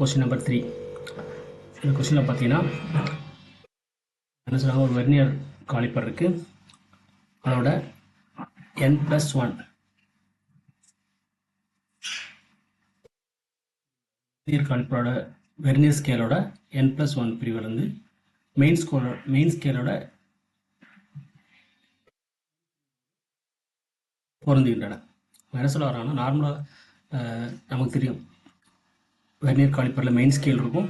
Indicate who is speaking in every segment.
Speaker 1: Question number 3. இந்த கொஸ்டினில் பார்த்தீங்கன்னா என்ன சொல்கிறாங்க, ஒரு வெர்னியர் காலிப்பர் இருக்குது, அதோட n+1 வெர்னியர் காலிப்பரோட வெர்னியர் ஸ்கேலோட n+1 பிரிவிலிருந்து மெயின் ஸ்கேலோட பொருந்துகின்றன. என்ன சொல்ல வராங்கன்னா, நார்மலாக நமக்கு தெரியும் வெர்னியர் காலிப்பரில் மெயின் ஸ்கேல் இருக்கும்,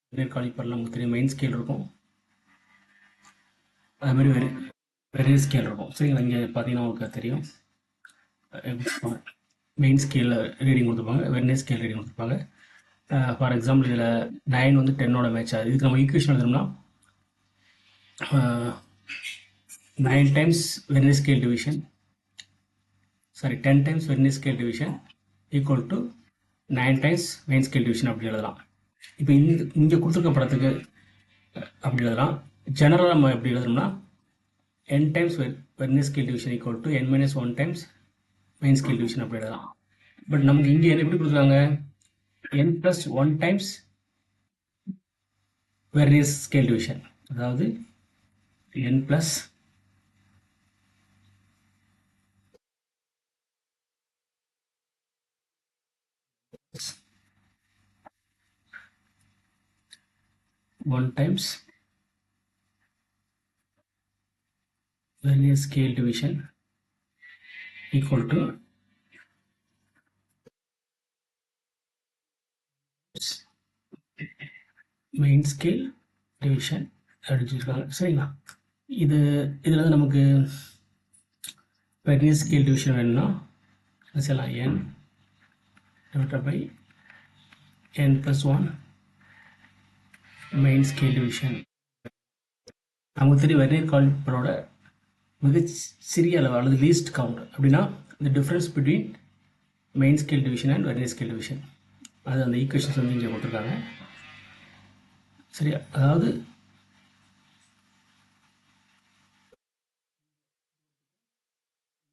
Speaker 1: வெர்னியர் காலிப்பரில் நமக்கு தெரியும் மெயின் ஸ்கேல் இருக்கும், அதுமாதிரி வெர்னியர் ஸ்கேல் இருக்கும். சரிங்களா, இங்கே பார்த்தீங்கன்னா உங்களுக்கு தெரியும் மெயின் ஸ்கேலில் ரீடிங் கொடுத்துருப்பாங்க, வெர்னியர் ஸ்கேல் ரீடிங் கொடுத்துருப்பாங்க. ஃபார் எக்ஸாம்பிள் இதில் 9 வந்து 10ஓட மேட்ச் ஆகுது. இதுக்கு நம்ம ஈக்குவேஷன் எழுதணும்னா 9 times vernier scale division, 10 times vernier scale division equal to 9 times main scale division அப்படி எழுதலாம். இப்போ இங்கே கொடுத்துருக்க படத்துக்கு அப்படி எழுதலாம். ஜெனரலாக நம்ம எப்படி எழுதணும்னா n times vernier scale division equal to n-1 times main scale division அப்படி எழுதலாம். பட் நமக்கு இங்கே எப்படி கொடுத்துருக்காங்க, n+1 times vernier scale division, அதாவது n+1 times vernier scale division equal to main scale division அடிச்சிருக்காங்க. சரிங்களா, இதில் நமக்கு vernier scale division வேணும்னா சொல்லலாம் n divided by n+1 main scale division. நமக்கு தெரியும் வெர்னியர் காலிப்பரோட மிக சிறிய அளவு அல்லது லீஸ்ட் கவுண்ட் அப்படின்னா இந்த difference between main scale division and vernier scale division. அது அந்த ஈக்குவேஷன்ஸ் வந்து இங்கே போட்டிருக்காங்க. சரியா, அதாவது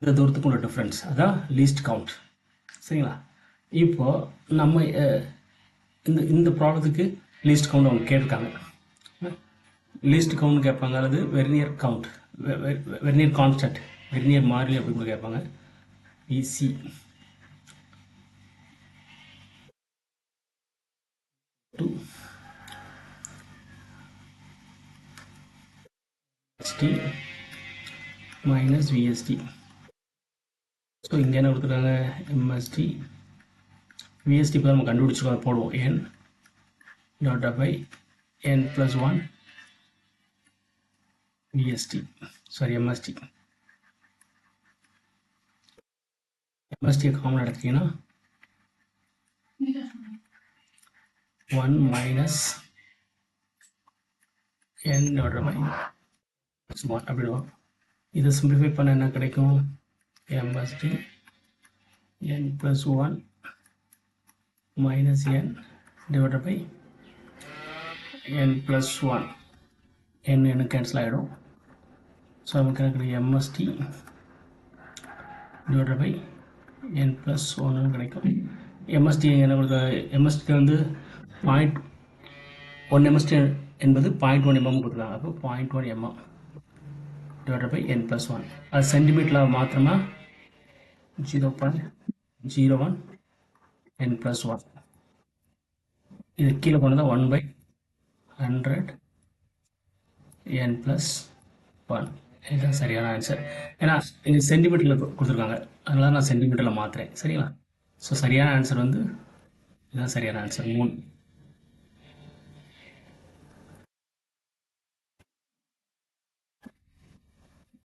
Speaker 1: இந்த தூரத்துக்கு உள்ள டிஃப்ரென்ஸ் அதான் லீஸ்ட் கவுண்ட். சரிங்களா, இப்போது நம்ம இந்த ப்ராப்ளத்துக்கு லீஸ்ட் கவுண்ட் அவங்க கேட்டிருக்காங்க. லீஸ்ட் கவுண்ட் கேட்பாங்க, அல்லது vernier count, vernier constant, vernier மாறிலி அப்படி கூட கேட்பாங்க. VC to ST minus VST. So இங்கே என்ன கொடுத்துருக்காங்க, MST VST இப்போ நம்ம கண்டுபிடிச்சிருக்கோம், போடுவோம் n divided by n+1 VST, sorry MST. MST common எடுத்தீங்கன்னா 1 minus n divided by 1 அப்படி வரும். இதை சிம்பிளிஃபை பண்ண என்ன கிடைக்கும், MST n+1 minus n divided by n+1, n cancel ஆகிடும். ஸோ நமக்கு எனக்கு MST divided by n+1 கிடைக்கும். MST என்ன கொடுக்க, MST வந்து 0.1 MST என்பது 0.1 mm கொடுத்துருக்காங்க. அப்போ 0.1 mm divided by n+1. அது சென்டிமீட்டரில் மாத்திரமா 0.01 n+1. இது கீழே கொண்டு 1/100 n+1. இதுதான் சரியான ஆன்சர். ஏன்னா இது சென்டிமீட்டரில் கொடுத்துருக்காங்க, அதனால நான் சென்டிமீட்டரில் மாற்றுறேன். சரிங்களா, ஸோ சரியான ஆன்சர் வந்து இதுதான் சரியான ஆன்சர் 3.